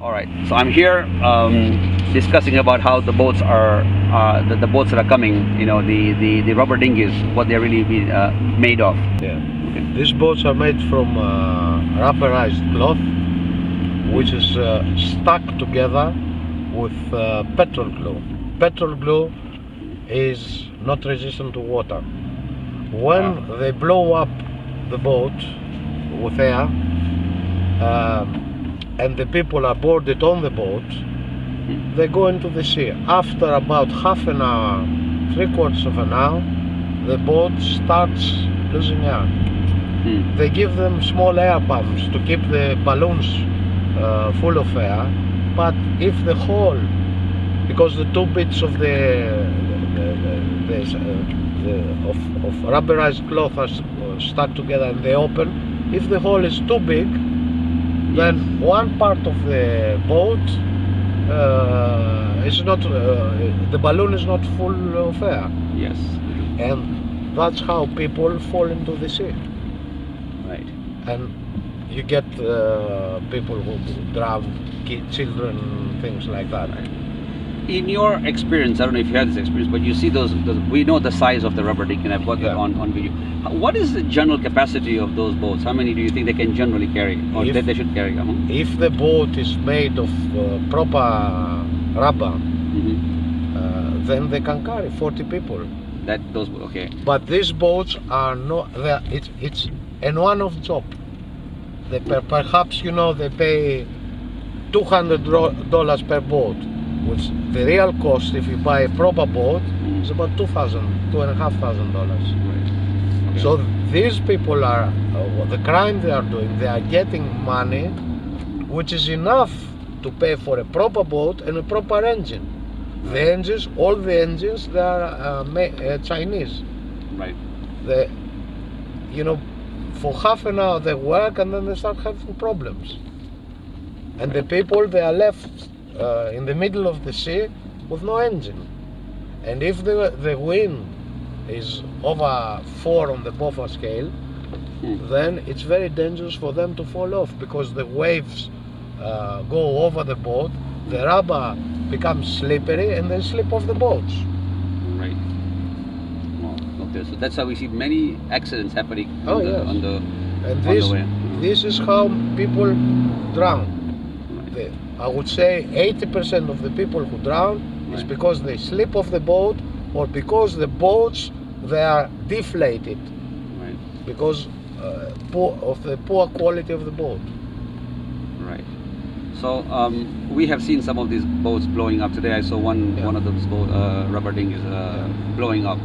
All right. So I'm here discussing about how the boats are, the boats that are coming. You know, the rubber dinghies, what they're really made of. Yeah. These boats are made from rubberized cloth, which is stuck together with petrol glue. Petrol glue is not resistant to water. When they blow up the boat with air, and the people are boarded on the boat, they go into the sea. After about half an hour, 3/4 of an hour, the boat starts losing air. They give them small air pumps to keep the balloons full of air, but if the hole, because the two bits of of rubberized cloth are stuck together and they open, if the hole is too big, then one part of the boat is not, the balloon is not full of air. Yes. And that's how people fall into the sea. Right. And you get people who drown, children, things like that. Right. In your experience, I don't know if you had this experience, but you see those we know the size of the rubber dinghy, and I've got that on video. What is the general capacity of those boats? How many do you think they can generally carry, or that they should carry? If the boat is made of proper rubber, then they can carry 40 people. Okay. But these boats are not. It's an one-off job. They perhaps they pay $200 per boat, which the real cost if you buy a proper boat is about $2,500. Right. Okay. So these people are the crime they are doing. They are getting money, which is enough to pay for a proper boat and a proper engine. The engines, all the engines, they are Chinese. Right. They, for half an hour they work and then they start having problems. And the people, they are left in the middle of the sea with no engine. And if the wind is over 4 on the Beaufort scale, then it's very dangerous for them to fall off, because the waves go over the boat, the rubber becomes slippery, and they slip off the boats. Right. Well, okay, so that's how we see many accidents happening on the way. This is how people drown. Right. I would say 80% of the people who drown is because they slip off the boat, or because the boats, they are deflated, because of the poor quality of the boat. Right. So we have seen some of these boats blowing up today. I saw one of those rubber dinghies blowing up.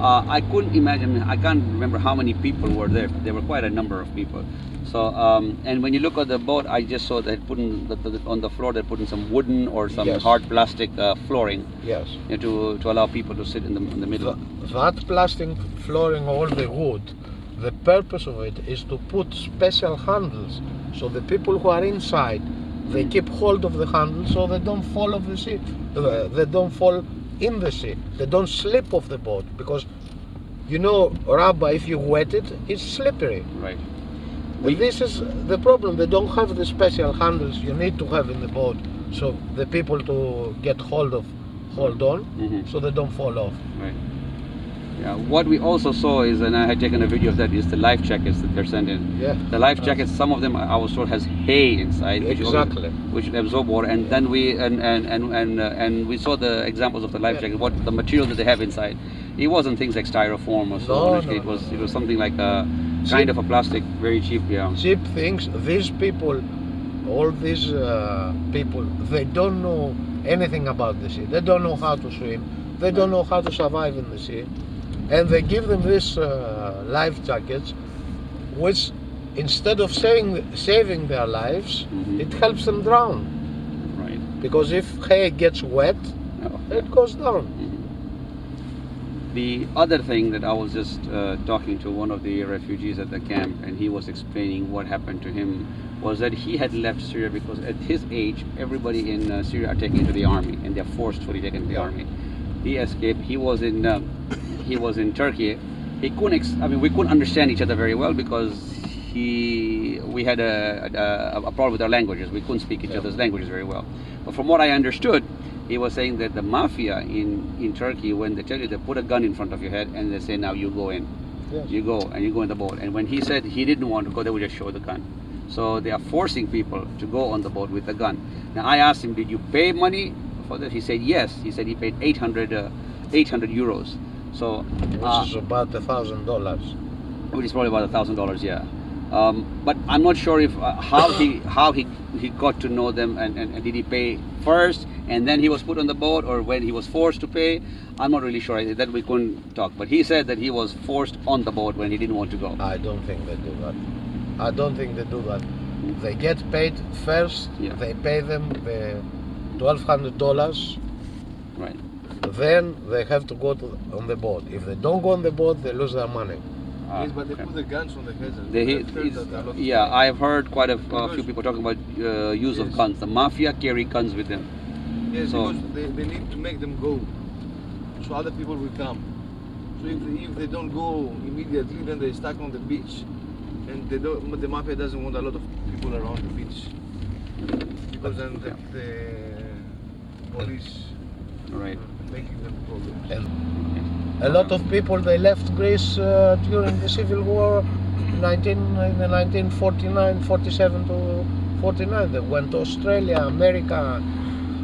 I couldn't imagine. I can't remember how many people were there. There were quite a number of people. So and when you look at the boat, I just saw that on the floor they're putting some wooden or some hard plastic flooring. Yes. To allow people to sit in the middle. That plastic flooring, all the wood, the purpose of it is to put special handles, so the people who are inside, they keep hold of the handle so they don't fall off the sea. They don't fall in the sea. They don't slip off the boat, because rubber, if you wet it, it's slippery. Right. This is the problem. They don't have the special handles you need to have in the boat, so the people to get hold on, so they don't fall off. Right. Yeah. What we also saw is, and I had taken a video of that, is the life jackets that they're sending. Yeah. The life jackets, some of them I was told has hay inside, which absorb water. And then we we saw the examples of the life jacket, what the material that they have inside. It wasn't things like styrofoam or so. It was something like a kind of a plastic, very cheap. Yeah. Cheap things. These people, all these people, they don't know anything about the sea. They don't know how to swim. They don't know how to survive in the sea. And they give them these life jackets, which instead of saving their lives, it helps them drown. Right. Because if hay gets wet, it goes down. The other thing that I was just talking to one of the refugees at the camp, and he was explaining what happened to him, was that he had left Syria because at his age, everybody in Syria are taken to the army, and they're forcefully taken to the army. He escaped. He was in Turkey. He couldn't. We couldn't understand each other very well, because we had a problem with our languages. We couldn't speak each other's languages very well. But from what I understood, he was saying that the mafia in Turkey, when they tell you, they put a gun in front of your head and they say, now you go in. Yes. You go and you go in the boat. And when he said he didn't want to go, they would just show the gun. So they are forcing people to go on the boat with the gun. Now I asked him, did you pay money for that? He said yes. He said he paid 800 euros. So Which is about $1,000. which is probably about $1,000, yeah. But I'm not sure if how he got to know them, and did he pay first and then he was put on the boat, or when he was forced to pay. I'm not really sure. That we couldn't talk. But he said that he was forced on the boat when he didn't want to go. I don't think they do that. I don't think they do that. They get paid first. Yeah. They pay them the $1,200. Right. Then they have to go on the boat. If they don't go on the boat, they lose their money. Yes, but they Okay. put the guns on the heads. Yeah, I've heard quite a few people talking about use of Yes. guns. The mafia carry guns with them. Yes, So- because they need to make them go, so other people will come. So if they don't go immediately, then they're stuck on the beach, and they don't. The mafia doesn't want a lot of people around the beach, because then the police Right. making them problems. And a lot of people, they left Greece during the Civil War, in the 1949, 47 to 49. They went to Australia, America.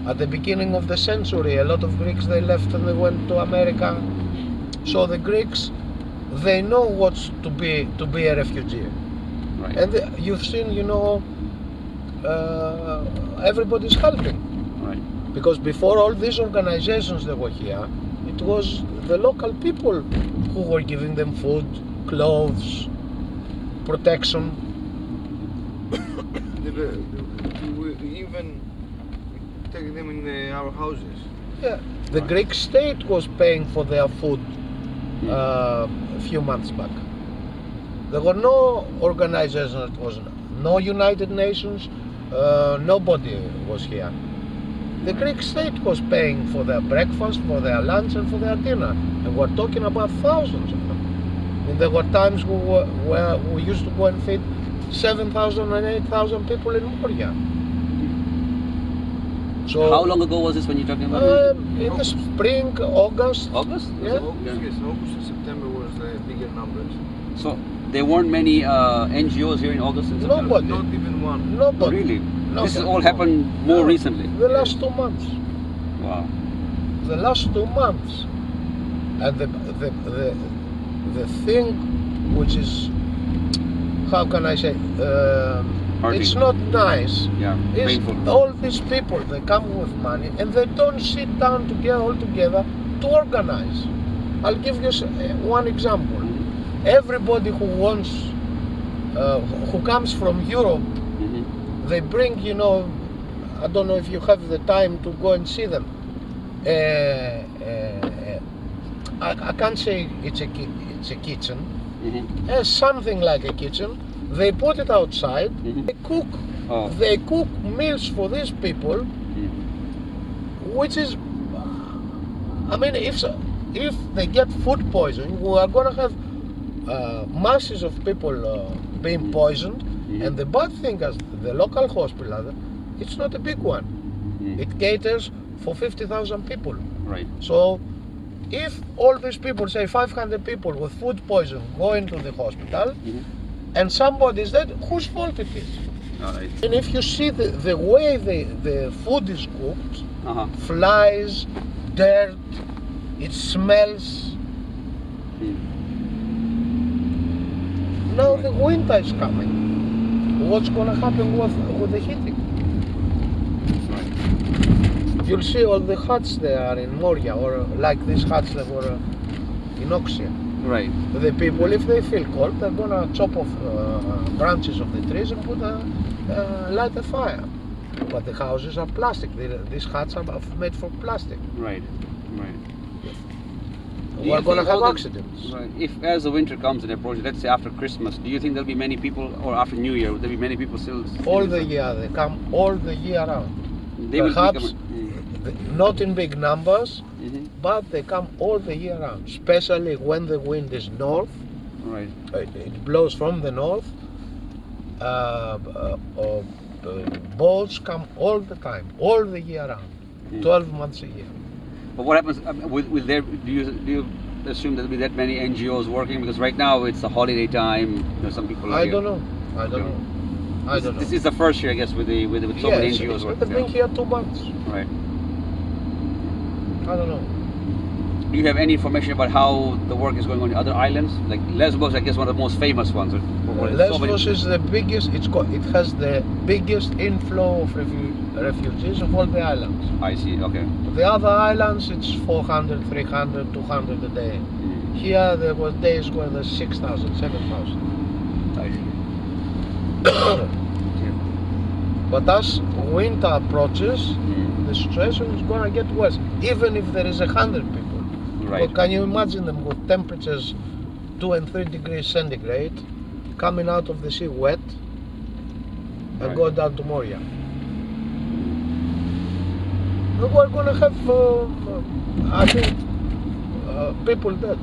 At the beginning of the century, a lot of Greeks, they left and they went to America. So the Greeks, they know what's to be a refugee. Right. And you've seen, everybody's helping. Right. Because before all these organizations that were here, it was the local people who were giving them food, clothes, protection. We even take them in our houses. Yeah. The Greek state was paying for their food a few months back. There were no organizations, it was no United Nations, nobody was here. The Greek state was paying for their breakfast, for their lunch, and for their dinner. And we're talking about thousands of them. And there were times where we used to go and feed 7,000 and 8,000 people in Moria. So How long ago was this when you're talking about? in the spring, August. August? Yeah. August, yes, August and September was the bigger numbers. So there weren't many NGOs here in August and September? Nobody. Not even one. Nobody. Really? No. This has all happened more recently? The last 2 months. Wow. The last 2 months. And the thing which is, how can I say, Hurting. it's not nice. Yeah, Is painful. all these people, they come with money and they don't sit down together all together to organize. I'll give you one example. Everybody who wants, who comes from Europe, Mhm. they bring, I don't know if you have the time to go and see them. I can't say it's a kitchen. Mhm. Something like a kitchen. They put it outside. Mhm. They cook. Oh. They cook meals for these people, Mhm. which is, I mean, if they get food poisoning, we are going to have masses of people being poisoned. Mhm. And the bad thing is the local hospital, it's not a big one. Mhm. It caters for 50,000 people. Right. So if all these people, say 500 people with food poison, go into the hospital Mhm. and somebody is dead, whose fault it is? All right. And if you see the way the food is cooked, Uh-huh. flies, dirt, it smells. Mm. Now the winter is coming. What's going to happen with the heating? Right. You'll see all the huts there in Moria, or like these huts that were in Oxia. Right. The people, if they feel cold, they're going to chop off branches of the trees and light a fire. But the houses are plastic. These huts are made for plastic. Right. Right. Do We're you going to think have all the- accidents. Right. If as the winter comes and approaches, let's say after Christmas, do you think there'll be many people, or after New Year, will there be many people still? All the year, they come all the year round. They will Perhaps become. not in big numbers, Mhm. but they come all the year round, especially when the wind is north. Right. It blows from the north, boats come all the time, all the year round, 12 months a year. But what happens? Will there? Do you assume there'll be that many NGOs working? Because right now it's a holiday time. Some people are I here. don't know. I don't know. I don't know. This is the first year, I guess, with so many NGOs working. They've been here 2 months. Right. I don't know. Do you have any information about how the work is going on other islands? Like Lesvos, I guess one of the most famous ones. Lesvos is the biggest. It has the biggest inflow of refugees of all the islands. I see. Okay. The other islands, it's 400, 300, 200 a day. Here, there were days where there's 6,000, 7,000. I see. But as winter approaches, the situation is going to get worse. Even if there is 100 people. Right. But can you imagine them with temperatures 2 and 3 degrees centigrade, coming out of the sea wet, and go down to Moria? We're going to have, I think, people dead.